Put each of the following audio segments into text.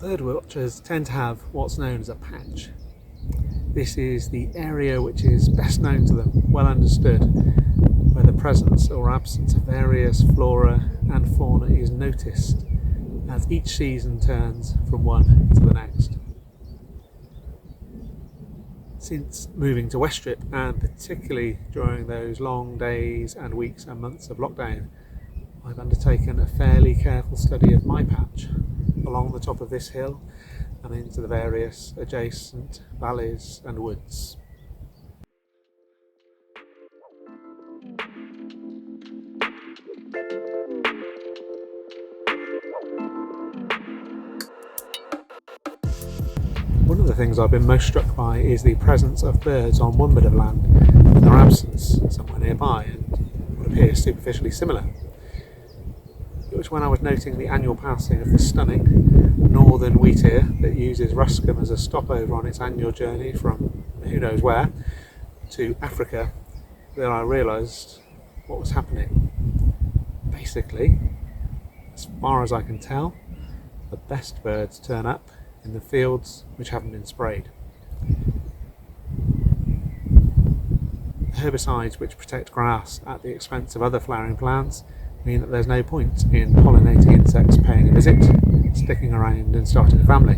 Bird watchers tend to have what's known as a patch. This is the area which is best known to them, well understood, where the presence or absence of various flora and fauna is noticed as each season turns from one to the next. Since moving to West Strip, and particularly during those long days and weeks and months of lockdown, I've undertaken a fairly careful study of my patch along the top of this hill and into the various adjacent valleys and woods. One of the things I've been most struck by is the presence of birds on one bit of land and their absence somewhere nearby, and what appears superficially similar. It was when I was noting the annual passing of the stunning northern wheatear that uses Ruscombe as a stopover on its annual journey from who knows where to Africa that I realised what was happening. Basically, as far as I can tell, the best birds turn up in the fields which haven't been sprayed. Herbicides which protect grass at the expense of other flowering plants mean that there's no point in pollinating insects paying a visit, sticking around and starting a family.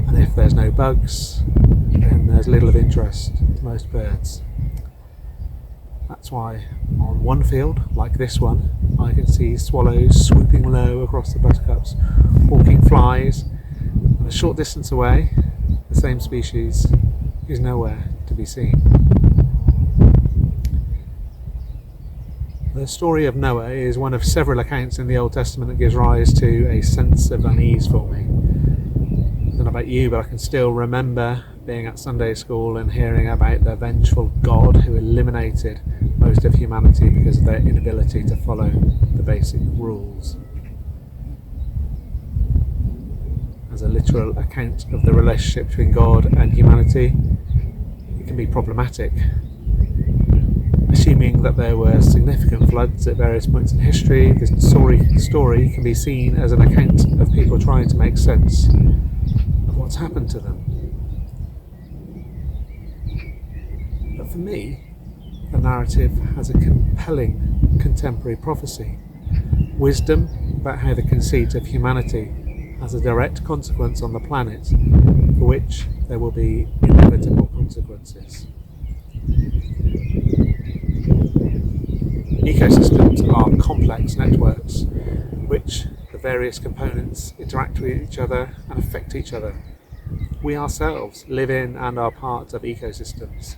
And if there's no bugs, then there's little of interest to most birds. That's why on one field, like this one, I can see swallows swooping low across the buttercups, hawking flies, and a short distance away, the same species is nowhere to be seen. The story of Noah is one of several accounts in the Old Testament that gives rise to a sense of unease for me. I don't know about you, but I can still remember being at Sunday school and hearing about the vengeful God who eliminated most of humanity because of their inability to follow the basic rules. As a literal account of the relationship between God and humanity, it can be problematic. Assuming that there were significant floods at various points in history, this story can be seen as an account of people trying to make sense of what's happened to them. But for me, the narrative has a compelling contemporary prophecy, wisdom about how the conceit of humanity has a direct consequence on the planet, for which there will be inevitable consequences. Ecosystems are complex networks which the various components interact with each other and affect each other. We ourselves live in and are part of ecosystems.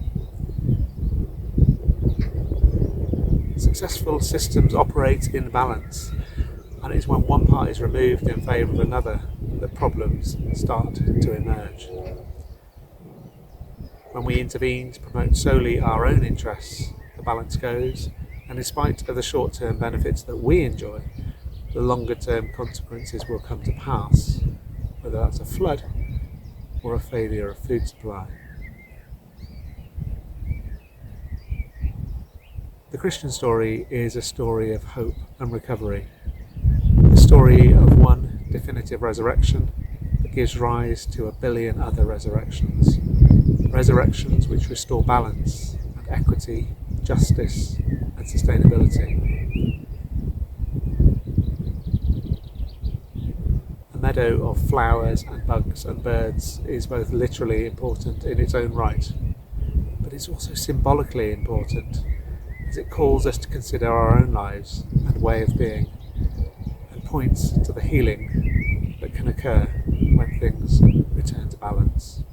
Successful systems operate in balance, and it is when one part is removed in favour of another that problems start to emerge. When we intervene to promote solely our own interests, the balance goes, and in spite of the short-term benefits that we enjoy, the longer-term consequences will come to pass, whether that's a flood or a failure of food supply. The Christian story is a story of hope and recovery, the story of one definitive resurrection that gives rise to 1 billion other resurrections, resurrections which restore balance and equity, justice and sustainability. A meadow of flowers and bugs and birds is both literally important in its own right, but it's also symbolically important as it calls us to consider our own lives and way of being, and points to the healing that can occur when things return to balance.